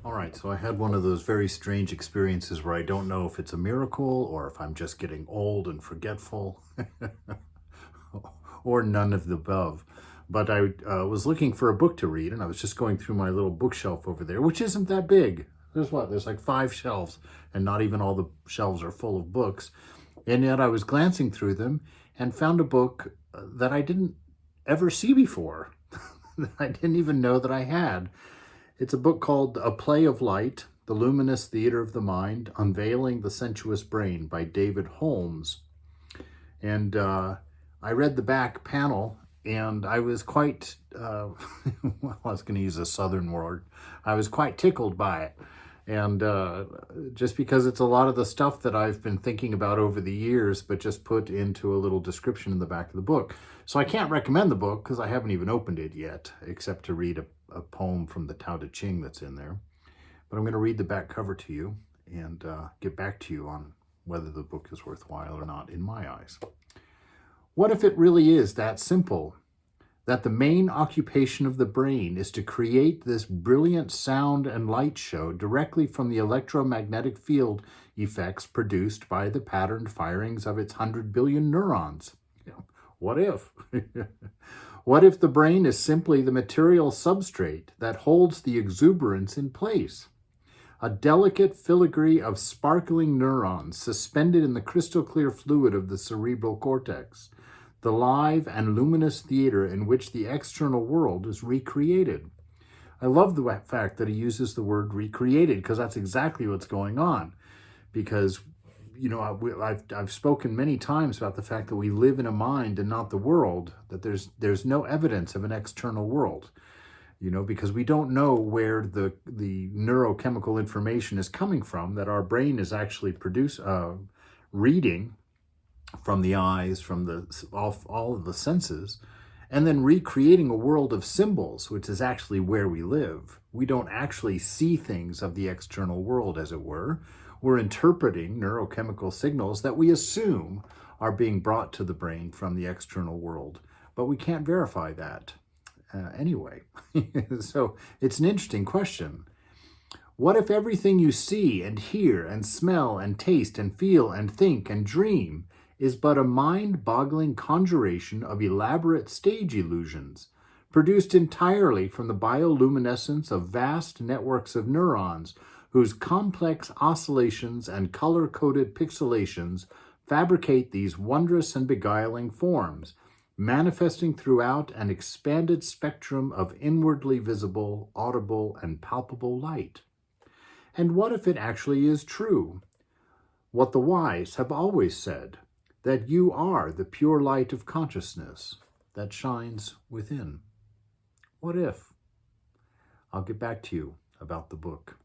All right, so I had one of those very strange experiences where I don't know if it's a miracle or if I'm just getting old and forgetful or none of the above. But I was looking for a book to read, and I was just going through my little bookshelf over there, which isn't that big. There's like 5 shelves, and not even all the shelves are full of books. And yet I was glancing through them and found a book that I didn't ever see before, that I didn't even know that I had. It's a book called A Play of Light, The Luminous Theater of the Mind, Unveiling the Sensuous Brain by David Holmes. And I read the back panel, and I was quite, well, I was going to use a southern word. I was quite tickled by it. And just because it's a lot of the stuff that I've been thinking about over the years, but just put into a little description in the back of the book. So I can't recommend the book because I haven't even opened it yet, except to read a poem from the Tao Te Ching that's in there. But I'm going to read the back cover to you and get back to you on whether the book is worthwhile or not in my eyes. What if it really is that simple? That the main occupation of the brain is to create this brilliant sound and light show directly from the electromagnetic field effects produced by the patterned firings of its 100 billion neurons. What if? What if the brain is simply the material substrate that holds the exuberance in place? A delicate filigree of sparkling neurons suspended in the crystal clear fluid of the cerebral cortex, the live and luminous theater in which the external world is recreated. I love the fact that he uses the word recreated, because that's exactly what's going on. Because, you know, I've spoken many times about the fact that we live in a mind and not the world, that there's no evidence of an external world, you know, because we don't know where the neurochemical information is coming from that our brain is actually reading from the eyes, from all of the senses, and then recreating a world of symbols, which is actually where we live. We don't actually see things of the external world, as it were. We're interpreting neurochemical signals that we assume are being brought to the brain from the external world, but we can't verify that anyway. So it's an interesting question. What if everything you see and hear and smell and taste and feel and think and dream is but a mind-boggling conjuration of elaborate stage illusions, produced entirely from the bioluminescence of vast networks of neurons, whose complex oscillations and color-coded pixelations fabricate these wondrous and beguiling forms, manifesting throughout an expanded spectrum of inwardly visible, audible, and palpable light? And what if it actually is true, what the wise have always said, that you are the pure light of consciousness that shines within? What if? I'll get back to you about the book.